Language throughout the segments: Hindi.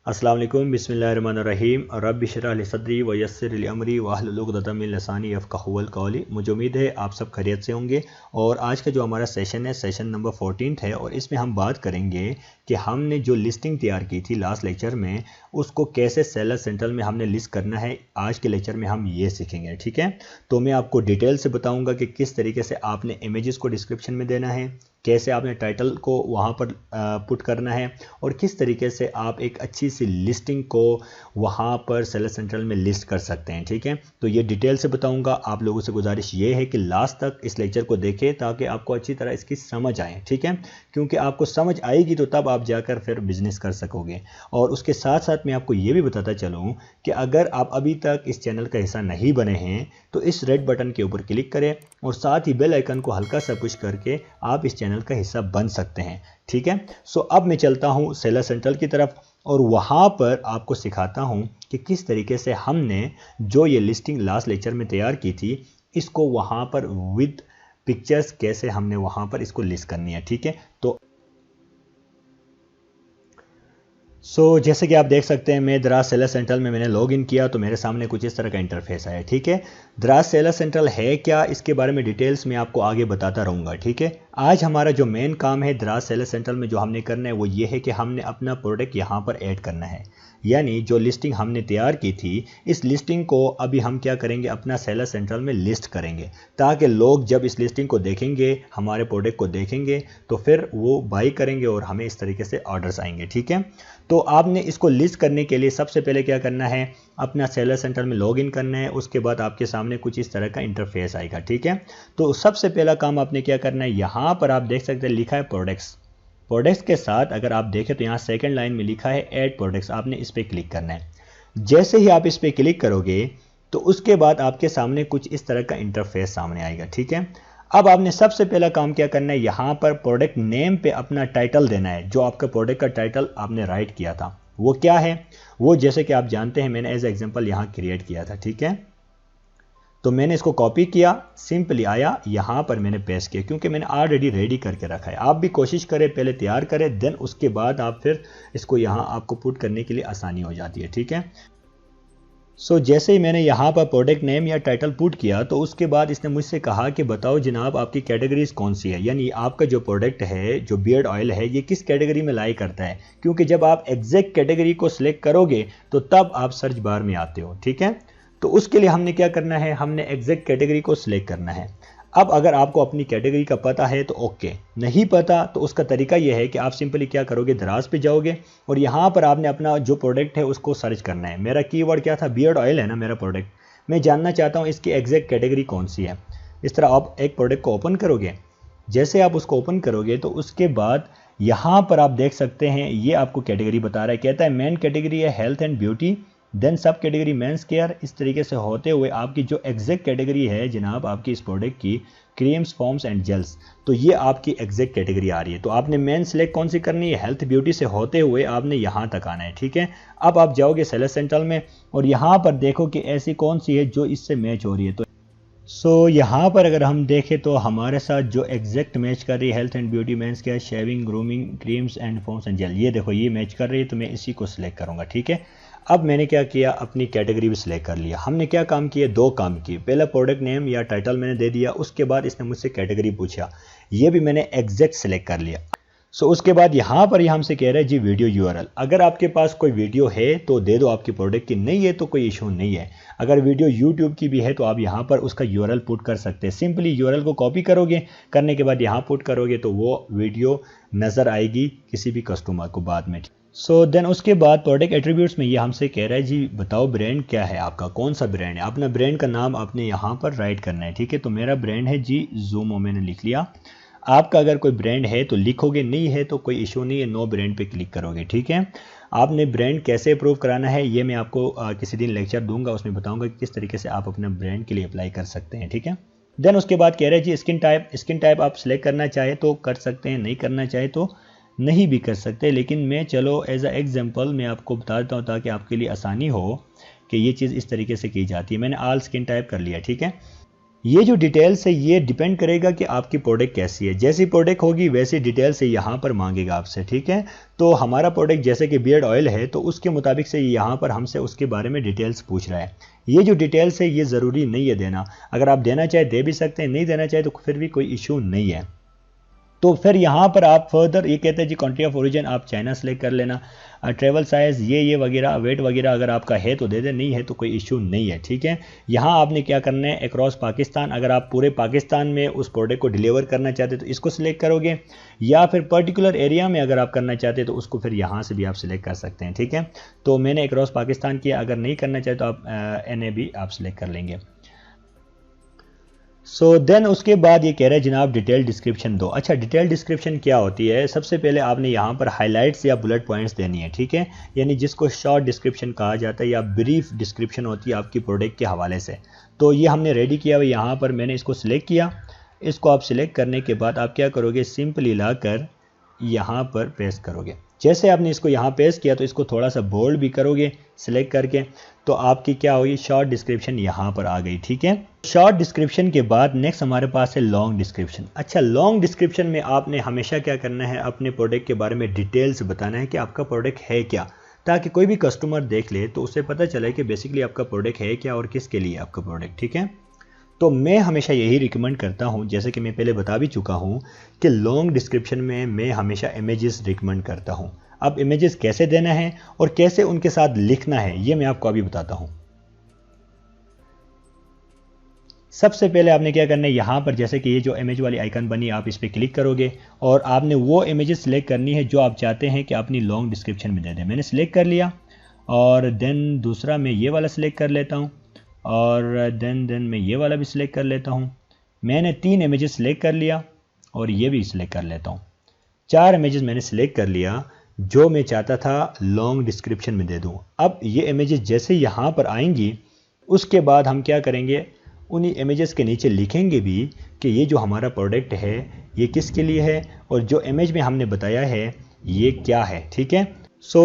अस्सलाम वालेकुम बिस्मिल्लाहिर्रहमानिर्रहीम रब्बि इश्रह ली सदरी व यस्सिर ली अमरी वाहलुल उक़दतम मिन लिसानी यफ़क़हू क़ौली। मुझे उम्मीद है आप सब खैरियत से होंगे। और आज का जो हमारा सेशन है सेशन नंबर 14 है और इसमें हम बात करेंगे कि हमने जो लिस्टिंग तैयार की थी लास्ट लेक्चर में उसको कैसे सेलर सेंट्रल में हमने लिस्ट करना है। आज के लेक्चर में हम ये सीखेंगे, ठीक है। तो मैं आपको डिटेल से बताऊंगा कि किस तरीके से आपने इमेजेस को डिस्क्रिप्शन में देना है, कैसे आपने टाइटल को वहाँ पर पुट करना है और किस तरीके से आप एक अच्छी सी लिस्टिंग को वहाँ पर सेलर सेंट्रल में लिस्ट कर सकते हैं, ठीक है। तो ये डिटेल से बताऊंगा। आप लोगों से गुजारिश ये है कि लास्ट तक इस लेक्चर को देखें ताकि आपको अच्छी तरह इसकी समझ आए, ठीक है। क्योंकि आपको समझ आएगी तो तब आप जाकर फिर बिजनेस कर सकोगे। और उसके साथ साथ मैं आपको ये भी बताता चलूँ कि अगर आप अभी तक इस चैनल का हिस्सा नहीं बने हैं तो इस रेड बटन के ऊपर क्लिक करें और साथ ही बेल आइकन को हल्का सा पुश करके आप इस चैनल का हिस्सा बन सकते हैं, ठीक है। सो अब मैं चलता हूं सेलर सेंट्रल की तरफ और वहां पर आपको सिखाता हूं कि किस तरीके से हमने जो ये लिस्टिंग लास्ट लेक्चर में तैयार की थी इसको वहां पर विद पिक्चर्स कैसे हमने वहां पर इसको लिस्ट करनी है, ठीक है। तो जैसे कि आप देख सकते हैं मैं दराज सेलर सेंट्रल में मैंने लॉग इन किया तो मेरे सामने कुछ इस तरह का इंटरफेस आया, ठीक है। दराज सेलर सेंट्रल है क्या, इसके बारे में डिटेल्स में आपको आगे बताता रहूँगा, ठीक है। आज हमारा जो मेन काम है दराज सेलर सेंट्रल में जो हमने करना है वो ये है कि हमने अपना प्रोडक्ट यहाँ पर ऐड करना है। यानी जो लिस्टिंग हमने तैयार की थी इस लिस्टिंग को अभी हम क्या करेंगे, अपना सेलर सेंट्रल में लिस्ट करेंगे ताकि लोग जब इस लिस्टिंग को देखेंगे, हमारे प्रोडक्ट को देखेंगे तो फिर वो बाई करेंगे और हमें इस तरीके से ऑर्डर्स आएंगे, ठीक है। तो आपने इसको लिस्ट करने के लिए सबसे पहले क्या करना है, अपना सेलर सेंटर में लॉगिन करना है। उसके बाद आपके सामने कुछ इस तरह का इंटरफेस आएगा, ठीक है। तो सबसे पहला काम आपने क्या करना है, यहाँ पर आप देख सकते हैं लिखा है प्रोडक्ट्स के साथ अगर आप देखें तो यहाँ सेकंड लाइन में लिखा है ऐड प्रोडक्ट्स, आपने इस पर क्लिक करना है। जैसे ही आप इस पर क्लिक करोगे तो उसके बाद आपके सामने कुछ इस तरह का इंटरफेस सामने आएगा, ठीक है। अब आपने सबसे पहला काम क्या करना है, यहाँ पर प्रोडक्ट नेम पे अपना टाइटल देना है। जो आपका प्रोडक्ट का टाइटल आपने राइट किया था वो क्या है, वो जैसे कि आप जानते हैं मैंने एज एग्जांपल यहाँ क्रिएट किया था, ठीक है। तो मैंने इसको कॉपी किया, सिंपली आया यहाँ पर मैंने पेस्ट किया क्योंकि मैंने ऑलरेडी रेडी करके रखा है। आप भी कोशिश करें पहले तैयार करें देन उसके बाद आप फिर इसको यहाँ आपको पुट करने के लिए आसानी हो जाती है, ठीक है। जैसे ही मैंने यहाँ पर प्रोडक्ट नेम या टाइटल पुट किया तो उसके बाद इसने मुझसे कहा कि बताओ जनाब आपकी कैटेगरीज कौन सी है, यानी आपका जो प्रोडक्ट है जो बियर्ड ऑयल है ये किस कैटेगरी में लाई करता है। क्योंकि जब आप एग्जैक्ट कैटेगरी को सिलेक्ट करोगे तो तब आप सर्च बार में आते हो, ठीक है। तो उसके लिए हमने क्या करना है, हमने एग्जैक्ट कैटेगरी को सिलेक्ट करना है। अब अगर आपको अपनी कैटेगरी का पता है तो ओके, नहीं पता तो उसका तरीका यह है कि आप सिंपली क्या करोगे, दराज पे जाओगे और यहाँ पर आपने अपना जो प्रोडक्ट है उसको सर्च करना है। मेरा कीवर्ड क्या था, बियर्ड ऑयल है ना मेरा प्रोडक्ट। मैं जानना चाहता हूँ इसकी एग्जैक्ट कैटेगरी कौन सी है। इस तरह आप एक प्रोडक्ट को ओपन करोगे, जैसे आप उसको ओपन करोगे तो उसके बाद यहाँ पर आप देख सकते हैं ये आपको कैटेगरी बता रहा है। कहता है मेन कैटेगरी है हेल्थ एंड ब्यूटी, देन सब कैटेगरी मेंस केयर। इस तरीके से होते हुए आपकी जो एग्जैक्ट कैटेगरी है जनाब आपकी इस प्रोडक्ट की क्रीम्स फॉर्म्स एंड जेल्स, तो ये आपकी एग्जैक्ट कैटेगरी आ रही है। तो आपने मेन सेलेक्ट कौन सी करनी है, हेल्थ ब्यूटी से होते हुए आपने यहाँ तक आना है, ठीक है। अब आप जाओगे सेलर सेंट्रल में और यहाँ पर देखो कि ऐसी कौन सी है जो इससे मैच हो रही है। तो यहाँ पर अगर हम देखें तो हमारे साथ जो एग्जैक्ट मैच कर रही है health and beauty men's care shaving grooming creams and foams and gel, ये देखो ये मैच कर रही है तो मैं इसी को सिलेक्ट करूँगा, ठीक है। अब मैंने क्या किया, अपनी कैटेगरी भी सिलेक्ट कर लिया। हमने क्या काम किए, दो काम किए। पहला प्रोडक्ट नेम या टाइटल मैंने दे दिया, उसके बाद इसने मुझसे कैटेगरी पूछा, ये भी मैंने एग्जैक्ट सिलेक्ट कर लिया। उसके बाद यहाँ पर हमसे कह रहा है जी वीडियो यूआरएल, अगर आपके पास कोई वीडियो है तो दे दो आपकी प्रोडक्ट की, नहीं है तो कोई इशू नहीं है। अगर वीडियो यूट्यूब की भी है तो आप यहाँ पर उसका यूआरएल पुट कर सकते हैं। सिंपली यूआरएल को कॉपी करोगे, करने के बाद यहाँ पुट करोगे तो वो वीडियो नज़र आएगी किसी भी कस्टमर को बाद में। देन उसके बाद प्रोडक्ट एट्रीब्यूट्स में ये हमसे कह रहा है जी बताओ ब्रांड क्या है आपका, कौन सा ब्रांड है। अपना ब्रांड का नाम आपने यहाँ पर राइट करना है, ठीक है। तो मेरा ब्रांड है जी ज़ूमो, मैंने लिख लिया। आपका अगर कोई ब्रांड है तो लिखोगे, नहीं है तो कोई इशू नहीं है, नो ब्रांड पे क्लिक करोगे, ठीक है। आपने ब्रांड कैसे अप्रूव कराना है ये मैं आपको किसी दिन लेक्चर दूंगा, उसमें बताऊंगा कि किस तरीके से आप अपने ब्रांड के लिए अप्लाई कर सकते हैं, ठीक है। देन उसके बाद कह रहे हैं जी स्किन टाइप आप सिलेक्ट करना चाहे तो कर सकते हैं, नहीं करना चाहे तो नहीं भी कर सकते। लेकिन मैं चलो एज अ एग्जांपल मैं आपको बता देता हूँ ताकि आपके लिए आसानी हो कि ये चीज़ इस तरीके से की जाती है। मैंने ऑल स्किन टाइप कर लिया, ठीक है। ये जो डिटेल्स है ये डिपेंड करेगा कि आपकी प्रोडक्ट कैसी है। जैसी प्रोडक्ट होगी वैसी डिटेल्स से यहाँ पर मांगेगा आपसे, ठीक है। तो हमारा प्रोडक्ट जैसे कि बियर्ड ऑयल है तो उसके मुताबिक से यहाँ पर हमसे उसके बारे में डिटेल्स पूछ रहा है। ये जो डिटेल्स है ये ज़रूरी नहीं है देना, अगर आप देना चाहे दे भी सकते हैं, नहीं देना चाहे तो फिर भी कोई इशू नहीं है। तो फिर यहाँ पर आप फर्दर ये कहते हैं जी कंट्री ऑफ ओरिजिन आप चाइना सेलेक्ट कर लेना, ट्रेवल साइज ये वगैरह, वेट वगैरह अगर आपका है तो दे दे, नहीं है तो कोई इशू नहीं है, ठीक है। यहाँ आपने क्या करना है, अक्रॉस पाकिस्तान, अगर आप पूरे पाकिस्तान में उस प्रोडक्ट को डिलीवर करना चाहते हैं तो इसको सिलेक्ट करोगे, या फिर पर्टिकुलर एरिया में अगर आप करना चाहते हैं तो उसको फिर यहाँ से भी आप सिलेक्ट कर सकते हैं, ठीक है। तो मैंने अक्रॉस पाकिस्तान किया, अगर नहीं करना चाहे तो आप NA भी आप सिलेक्ट कर लेंगे। देन उसके बाद ये कह रहा है जनाब डिटेल डिस्क्रिप्शन दो। अच्छा, डिटेल डिस्क्रिप्शन क्या होती है, सबसे पहले आपने यहाँ पर हाइलाइट्स या बुलेट पॉइंट्स देनी है, ठीक है, यानी जिसको शॉर्ट डिस्क्रिप्शन कहा जाता है या ब्रीफ डिस्क्रिप्शन होती है आपकी प्रोडक्ट के हवाले से। तो ये हमने रेडी किया हुआ, यहाँ पर मैंने इसको सिलेक्ट किया। इसको आप सिलेक्ट करने के बाद आप क्या करोगे, सिंपली लाकर यहाँ पर पेस्ट करोगे। जैसे आपने इसको यहाँ पेस्ट किया तो इसको थोड़ा सा बोल्ड भी करोगे सिलेक्ट करके, तो आपकी क्या होगी, शॉर्ट डिस्क्रिप्शन यहाँ पर आ गई, ठीक है। शॉर्ट डिस्क्रिप्शन के बाद नेक्स्ट हमारे पास है लॉन्ग डिस्क्रिप्शन। अच्छा, लॉन्ग डिस्क्रिप्शन में आपने हमेशा क्या करना है, अपने प्रोडक्ट के बारे में डिटेल्स बताना है कि आपका प्रोडक्ट है क्या, ताकि कोई भी कस्टमर देख ले तो उसे पता चले कि बेसिकली आपका प्रोडक्ट है क्या और किसके लिए आपका प्रोडक्ट, ठीक है। तो मैं हमेशा यही रिकमेंड करता हूँ, जैसे कि मैं पहले बता भी चुका हूँ कि लॉन्ग डिस्क्रिप्शन में मैं हमेशा इमेजेस रिकमेंड करता हूँ। अब इमेजेस कैसे देना है और कैसे उनके साथ लिखना है ये मैं आपको अभी बताता हूँ। सबसे पहले आपने क्या करना है, यहाँ पर जैसे कि ये जो इमेज वाली आइकन बनी आप इस पर क्लिक करोगे और आपने वो इमेजेस सिलेक्ट करनी है जो आप चाहते हैं कि अपनी लॉन्ग डिस्क्रिप्शन में दे दें। मैंने सिलेक्ट कर लिया और देन दूसरा मैं ये वाला सिलेक्ट कर लेता हूँ और देन मैं ये वाला भी सिलेक्ट कर लेता हूँ। मैंने 3 इमेजेस सिलेक्ट कर लिया और ये भी सिलेक्ट कर लेता हूँ। 4 इमेजेस मैंने सिलेक्ट कर लिया जो मैं चाहता था लॉन्ग डिस्क्रिप्शन में दे दूँ। अब ये इमेजेस जैसे यहाँ पर आएंगी उसके बाद हम क्या करेंगे, उन्हीं इमेजेस के नीचे लिखेंगे भी कि ये जो हमारा प्रोडक्ट है ये किसके लिए है और जो इमेज में हमने बताया है ये क्या है, ठीक है।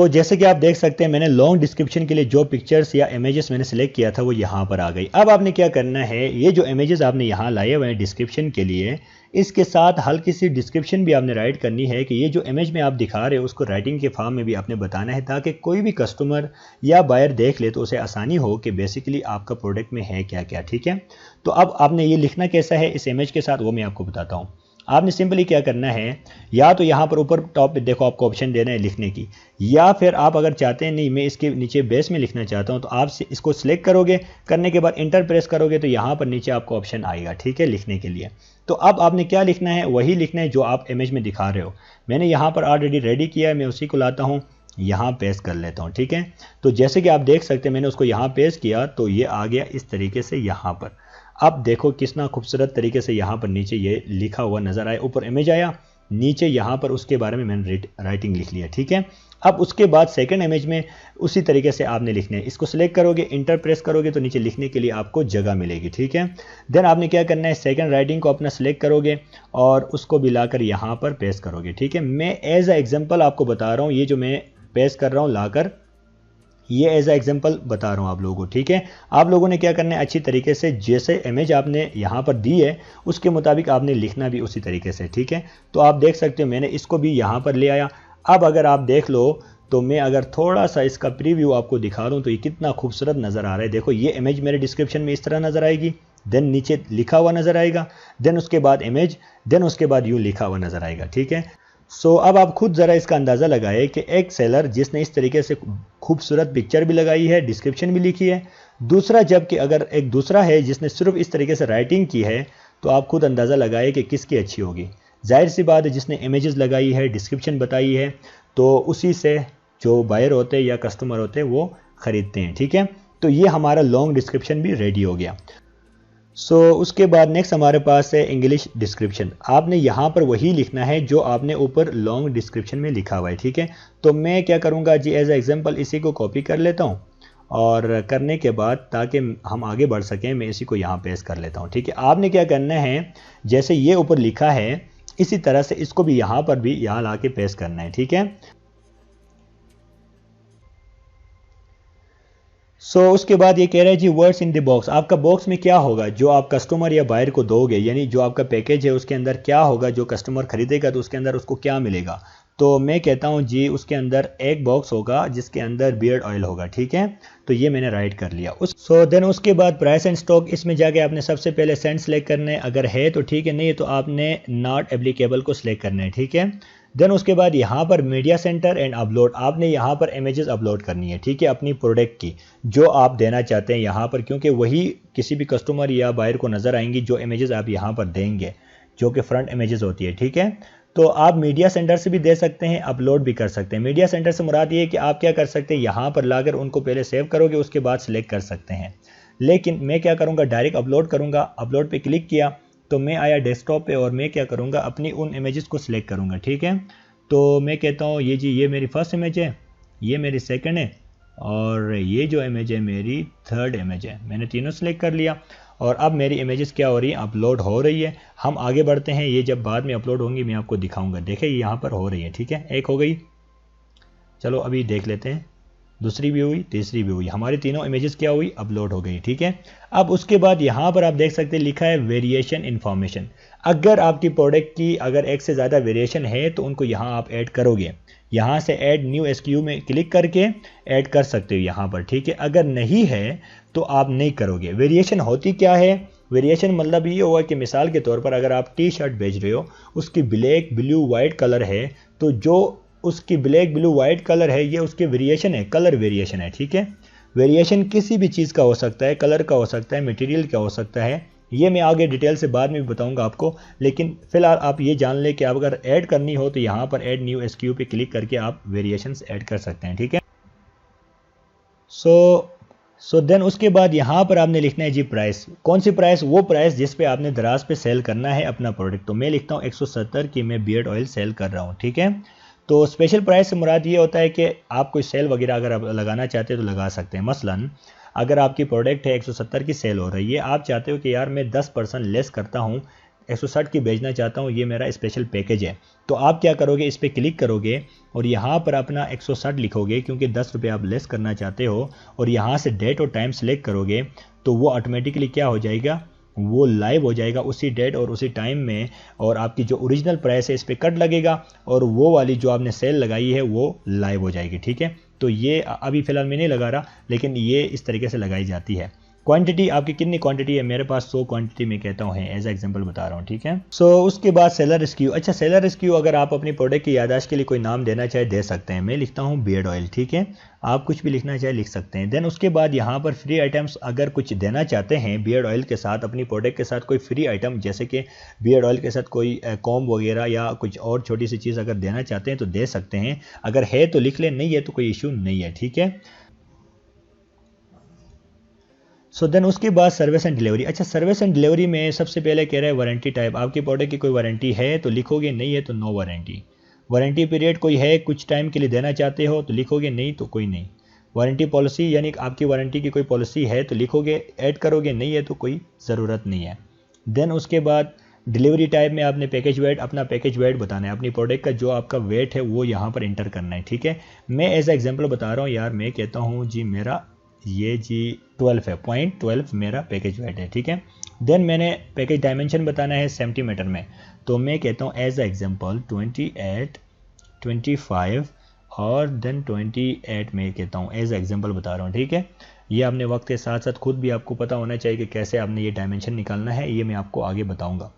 जैसे कि आप देख सकते हैं मैंने लॉन्ग डिस्क्रिप्शन के लिए जो पिक्चर्स या इमेजेस मैंने सेलेक्ट किया था वो यहाँ पर आ गई। अब आपने क्या करना है, ये जो इमेजेस आपने यहाँ लाए हुए हैं डिस्क्रिप्शन के लिए, इसके साथ हल्की सी डिस्क्रिप्शन भी आपने राइट करनी है कि ये जो इमेज में आप दिखा रहे हो उसको राइटिंग के फॉर्म में भी आपने बताना है, ताकि कोई भी कस्टमर या बायर देख ले तो उसे आसानी हो कि बेसिकली आपका प्रोडक्ट में है क्या क्या, ठीक है। तो अब आपने ये लिखना कैसा है इस इमेज के साथ वो मैं आपको बताता हूँ। आपने सिंपली क्या करना है, या तो यहाँ पर ऊपर टॉप पे देखो आपको ऑप्शन देना है लिखने की, या फिर आप अगर चाहते हैं नहीं मैं इसके नीचे बेस में लिखना चाहता हूँ तो आप इसको सिलेक्ट करोगे, करने के बाद इंटर प्रेस करोगे तो यहाँ पर नीचे आपको ऑप्शन आएगा, ठीक है, लिखने के लिए। तो अब आपने क्या लिखना है, वही लिखना है जो आप इमेज में दिखा रहे हो। मैंने यहाँ पर ऑलरेडी रेडी किया है, मैं उसी को लाता हूँ यहाँ पेस्ट कर लेता हूँ, ठीक है। तो जैसे कि आप देख सकते हैं मैंने उसको यहाँ पेस्ट किया तो ये आ गया इस तरीके से यहाँ पर। अब देखो कितना खूबसूरत तरीके से यहाँ पर नीचे ये लिखा हुआ नजर आया, ऊपर इमेज आया, नीचे यहाँ पर उसके बारे में मैंने राइटिंग लिख लिया, ठीक है। अब उसके बाद सेकंड इमेज में उसी तरीके से आपने लिखना है, इसको सिलेक्ट करोगे, इंटर प्रेस करोगे तो नीचे लिखने के लिए आपको जगह मिलेगी, ठीक है। देन आपने क्या करना है, सेकंड राइटिंग को अपना सिलेक्ट करोगे और उसको भी लाकर यहाँ पर पेस्ट करोगे, ठीक है। मैं एज अ एग्जाम्पल आपको बता रहा हूँ, ये जो मैं पेस्ट कर रहा हूँ लाकर ये एज अ एग्जाम्पल बता रहा हूँ आप लोगों को, ठीक है। आप लोगों ने क्या करना है, अच्छी तरीके से जैसे इमेज आपने यहाँ पर दी है उसके मुताबिक आपने लिखना भी उसी तरीके से, ठीक है। तो आप देख सकते हो मैंने इसको भी यहाँ पर ले आया। अब अगर आप देख लो तो मैं अगर थोड़ा सा इसका प्रीव्यू आपको दिखा रहा हूँ तो ये कितना खूबसूरत नज़र आ रहा है। देखो ये इमेज मेरे डिस्क्रिप्शन में इस तरह नज़र आएगी, देन नीचे लिखा हुआ नज़र आएगा, देन उसके बाद इमेज, देन उसके बाद यूँ लिखा हुआ नज़र आएगा, ठीक है। अब आप खुद ज़रा इसका अंदाज़ा लगाए कि एक सेलर जिसने इस तरीके से खूबसूरत पिक्चर भी लगाई है, डिस्क्रिप्शन भी लिखी है, दूसरा जबकि अगर एक दूसरा है जिसने सिर्फ इस तरीके से राइटिंग की है, तो आप खुद अंदाज़ा लगाए कि किसकी अच्छी होगी। जाहिर सी बात है जिसने इमेजेस लगाई है, डिस्क्रिप्शन बताई है, तो उसी से जो बायर होते हैं या कस्टमर होते हैं वो ख़रीदते हैं, ठीक है। तो ये हमारा लॉन्ग डिस्क्रिप्शन भी रेडी हो गया। उसके बाद नेक्स्ट हमारे पास है इंग्लिश डिस्क्रिप्शन। आपने यहाँ पर वही लिखना है जो आपने ऊपर लॉन्ग डिस्क्रिप्शन में लिखा हुआ है, ठीक है। तो मैं क्या करूँगा जी, एज एग्जांपल इसी को कॉपी कर लेता हूँ और करने के बाद ताकि हम आगे बढ़ सकें मैं इसी को यहाँ पेस्ट कर लेता हूँ, ठीक है। आपने क्या करना है, जैसे ये ऊपर लिखा है इसी तरह से इसको भी यहाँ पर भी यहाँ ला के पेस्ट करना है, ठीक है। उसके बाद ये कह रहा है जी वर्ड्स इन द बॉक्स, आपका बॉक्स में क्या होगा जो आप कस्टमर या बायर को दोगे, यानी जो आपका पैकेज है उसके अंदर क्या होगा, जो कस्टमर खरीदेगा तो उसके अंदर उसको क्या मिलेगा। तो मैं कहता हूँ जी उसके अंदर एक बॉक्स होगा जिसके अंदर बियर्ड ऑयल होगा, ठीक है। तो ये मैंने राइट कर लिया। देन उसके बाद प्राइस एंड स्टॉक, इसमें जाके आपने सबसे पहले सेंड सेलेक्ट करना है, अगर है तो ठीक है, नहीं है तो आपने नॉट एप्लीकेबल को सिलेक्ट करना है, ठीक है। देन उसके बाद यहाँ पर मीडिया सेंटर एंड अपलोड, आपने यहाँ पर इमेजेस अपलोड करनी है, ठीक है, अपनी प्रोडक्ट की जो आप देना चाहते हैं यहाँ पर, क्योंकि वही किसी भी कस्टमर या बायर को नज़र आएंगी जो इमेजेस आप यहाँ पर देंगे, जो कि फ्रंट इमेजेस होती है, ठीक है। तो आप मीडिया सेंटर से भी दे सकते हैं, अपलोड भी कर सकते हैं। मीडिया सेंटर से मुराद ये है कि आप क्या कर सकते हैं, यहाँ पर लाकर उनको पहले सेव करोगे, उसके बाद सिलेक्ट कर सकते हैं। लेकिन मैं क्या करूँगा, डायरेक्ट अपलोड करूँगा। अपलोड पे क्लिक किया तो मैं आया डेस्कटॉप पे और मैं क्या करूँगा, अपनी उन इमेजेस को सिलेक्ट करूँगा, ठीक है। तो मैं कहता हूँ ये जी ये मेरी फर्स्ट इमेज है, ये मेरी सेकंड है और ये जो इमेज है मेरी थर्ड इमेज है। मैंने तीनों सेलेक्ट कर लिया और अब मेरी इमेजेस क्या हो रही हैं, अपलोड हो रही है। हम आगे बढ़ते हैं, ये जब बाद में अपलोड होंगी मैं आपको दिखाऊंगा। देखिए यहाँ पर हो रही है, ठीक है, एक हो गई। चलो अभी देख लेते हैं, दूसरी भी हुई, तीसरी भी हुई, हमारी तीनों इमेजेस क्या हुई, अपलोड हो गई, ठीक है। अब उसके बाद यहाँ पर आप देख सकते हैं लिखा है वेरिएशन इन्फॉर्मेशन। अगर आपकी प्रोडक्ट की अगर एक से ज़्यादा वेरिएशन है तो उनको यहाँ आप ऐड करोगे, यहाँ से ऐड न्यू SKU में क्लिक करके ऐड कर सकते हो यहाँ पर, ठीक है। अगर नहीं है तो आप नहीं करोगे। वेरिएशन होती क्या है, वेरिएशन मतलब ये होगा कि मिसाल के तौर पर अगर आप टी शर्ट बेच रहे हो, उसकी ब्लैक ब्लू वाइट कलर है, तो जो उसकी ब्लैक ब्लू वाइट कलर है ये उसके वेरिएशन है, कलर वेरिएशन है, ठीक है। वेरिएशन किसी भी चीज़ का हो सकता है, कलर का हो सकता है, मटेरियल का हो सकता है, ये मैं आगे डिटेल से बाद में भी बताऊंगा आपको। लेकिन फिलहाल आप ये जान लें कि आप अगर ऐड करनी हो तो यहाँ पर ऐड न्यू SKU पे क्लिक करके आप वेरिएशंस ऐड कर सकते हैं, ठीक है। देन उसके बाद यहाँ पर आपने लिखना है जी प्राइस। कौन सी प्राइस, वो प्राइस जिस पे आपने दराज पे सेल करना है अपना प्रोडक्ट। तो मैं लिखता हूँ 170 की मैं बियर्ड ऑयल सेल कर रहा हूँ, ठीक है। तो स्पेशल प्राइस से मुराद ये होता है कि आप कोई सेल वगैरह अगर आप लगाना चाहते हैं तो लगा सकते हैं। मसलन अगर आपकी प्रोडक्ट है 170 की सेल हो रही है, आप चाहते हो कि यार मैं 10% लेस करता हूँ, 160 की बेचना चाहता हूँ, ये मेरा स्पेशल पैकेज है। तो आप क्या करोगे, इस पर क्लिक करोगे और यहाँ पर अपना 160 लिखोगे क्योंकि 10 रुपये आप लेस करना चाहते हो, और यहाँ से डेट और टाइम सेलेक्ट करोगे तो वो ऑटोमेटिकली क्या हो जाएगा, वो लाइव हो जाएगा उसी डेट और उसी टाइम में, और आपकी जो ओरिजिनल प्राइस है इस पर कट लगेगा और वो वाली जो आपने सेल लगाई है वो लाइव हो जाएगी, ठीक है। तो ये अभी फ़िलहाल मैं नहीं लगा रहा, लेकिन ये इस तरीके से लगाई जाती है। क्वांटिटी आपकी कितनी क्वांटिटी है, मेरे पास 100 क्वांटिटी मैं कहता हूँ है, एज एग्जांपल बता रहा हूँ, ठीक है। उसके बाद सेलर SKU। अच्छा, सेलर SKU अगर आप अपनी प्रोडक्ट की याददाश्त के लिए कोई नाम देना चाहे दे सकते हैं। मैं लिखता हूँ बियर्ड ऑयल, ठीक है, आप कुछ भी लिखना चाहे लिख सकते हैं। देन उसके बाद यहाँ पर फ्री आइटम्स अगर कुछ देना चाहते हैं बियर्ड ऑयल के साथ, अपनी प्रोडक्ट के साथ कोई फ्री आइटम, जैसे कि बियर्ड ऑयल के साथ कोई कॉम्ब वगैरह या कुछ और छोटी सी चीज़ अगर देना चाहते हैं तो दे सकते हैं। अगर है तो लिख लें, नहीं है तो कोई इशू नहीं है, ठीक है। देन उसके बाद सर्विस एंड डिलीवरी। अच्छा, सर्विस एंड डिलीवरी में सबसे पहले कह रहा है वारंटी टाइप। आपकी प्रोडक्ट की कोई वारंटी है तो लिखोगे, नहीं है तो नो वारंटी। वारंटी पीरियड कोई है, कुछ टाइम के लिए देना चाहते हो तो लिखोगे, नहीं तो कोई नहीं। वारंटी पॉलिसी यानी आपकी वारंटी की कोई पॉलिसी है तो लिखोगे, ऐड करोगे, नहीं है तो कोई ज़रूरत नहीं है। देन उसके बाद डिलीवरी टाइप में आपने पैकेज वेट, अपना पैकेज वेट बताना है, अपनी प्रोडक्ट का जो आपका वेट है वो यहाँ पर इंटर करना है, ठीक है। मैं एज एग्जाम्पल बता रहा हूँ यार, मैं कहता हूँ जी मेरा ये जी 12 है, 0.12 मेरा पैकेज वेट है, ठीक है। देन मैंने पैकेज डायमेंशन बताना है सेंटीमीटर में, तो मैं कहता हूँ एज एग्जांपल 28, 25 और देन 28 में कहता हूँ, एज एग्जांपल बता रहा हूँ, ठीक है। ये आपने वक्त के साथ साथ खुद भी आपको पता होना चाहिए कि कैसे आपने ये डायमेंशन निकालना है, ये मैं आपको आगे बताऊँगा।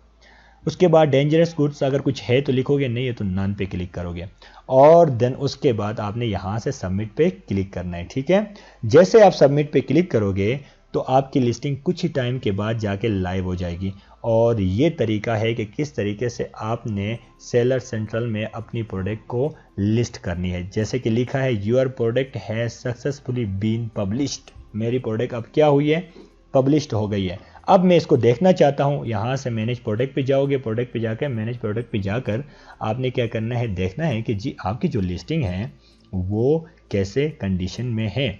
उसके बाद डेंजरस गुड्स अगर कुछ है तो लिखोगे, नहीं है तो नन पे क्लिक करोगे, और देन उसके बाद आपने यहाँ से सबमिट पे क्लिक करना है, ठीक है। जैसे आप सबमिट पे क्लिक करोगे तो आपकी लिस्टिंग कुछ ही टाइम के बाद जाके लाइव हो जाएगी। और ये तरीका है कि किस तरीके से आपने सेलर सेंट्रल में अपनी प्रोडक्ट को लिस्ट करनी है। जैसे कि लिखा है your product has successfully been published, मेरी प्रोडक्ट अब क्या हुई है, पब्लिश्ड हो गई है। अब मैं इसको देखना चाहता हूँ, यहाँ से मैनेज प्रोडक्ट पे जाओगे, प्रोडक्ट पे जाकर मैनेज प्रोडक्ट पे जाकर आपने क्या करना है, देखना है कि जी आपकी जो लिस्टिंग है वो कैसे कंडीशन में है।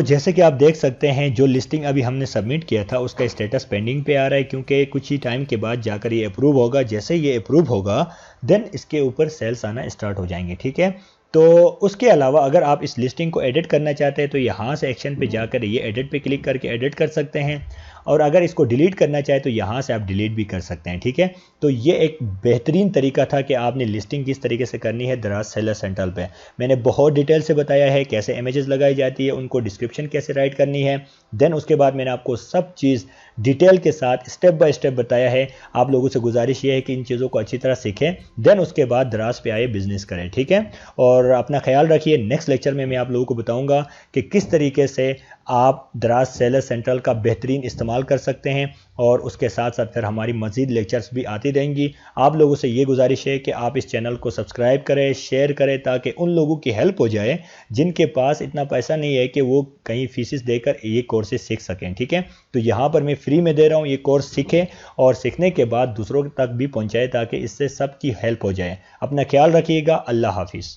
जैसे कि आप देख सकते हैं जो लिस्टिंग अभी हमने सबमिट किया था उसका स्टेटस पेंडिंग पे आ रहा है, क्योंकि कुछ ही टाइम के बाद जाकर ये अप्रूव होगा। जैसे ये अप्रूव होगा देन इसके ऊपर सेल्स आना स्टार्ट हो जाएंगे, ठीक है। तो उसके अलावा अगर आप इस लिस्टिंग को एडिट करना चाहते हैं तो यहाँ से एक्शन पे जाकर ये एडिट पे क्लिक करके एडिट कर सकते हैं, और अगर इसको डिलीट करना चाहे तो यहाँ से आप डिलीट भी कर सकते हैं, ठीक है। तो ये एक बेहतरीन तरीका था कि आपने लिस्टिंग किस तरीके से करनी है दराज सेलर सेंट्रल पे। मैंने बहुत डिटेल से बताया है कैसे इमेजेस लगाई जाती है, उनको डिस्क्रिप्शन कैसे राइट करनी है, देन उसके बाद मैंने आपको सब चीज़ डिटेल के साथ स्टेप बाय स्टेप बताया है। आप लोगों से गुजारिश ये है कि इन चीज़ों को अच्छी तरह सीखें, देन उसके बाद दराज पे आए बिजनेस करें, ठीक है। और अपना ख्याल रखिए, नेक्स्ट लेक्चर में मैं आप लोगों को बताऊंगा कि किस तरीके से आप दराज सेलर सेंट्रल का बेहतरीन इस्तेमाल कर सकते हैं, और उसके साथ साथ फिर हमारी मज़ीद लेक्चर्स भी आती रहेंगी। आप लोगों से ये गुजारिश है कि आप इस चैनल को सब्सक्राइब करें, शेयर करें, ताकि उन लोगों की हेल्प हो जाए जिनके पास इतना पैसा नहीं है कि वो कहीं फीसिस देकर ये कोर्सेज सीख सकें, ठीक है। तो यहाँ पर मैं फ्री में दे रहा हूँ, ये कोर्स सीखें और सीखने के बाद दूसरों तक भी पहुँचाएँ ताकि इससे सबकी हेल्प हो जाए। अपना ख्याल रखिएगा। अल्लाह हाफिज़।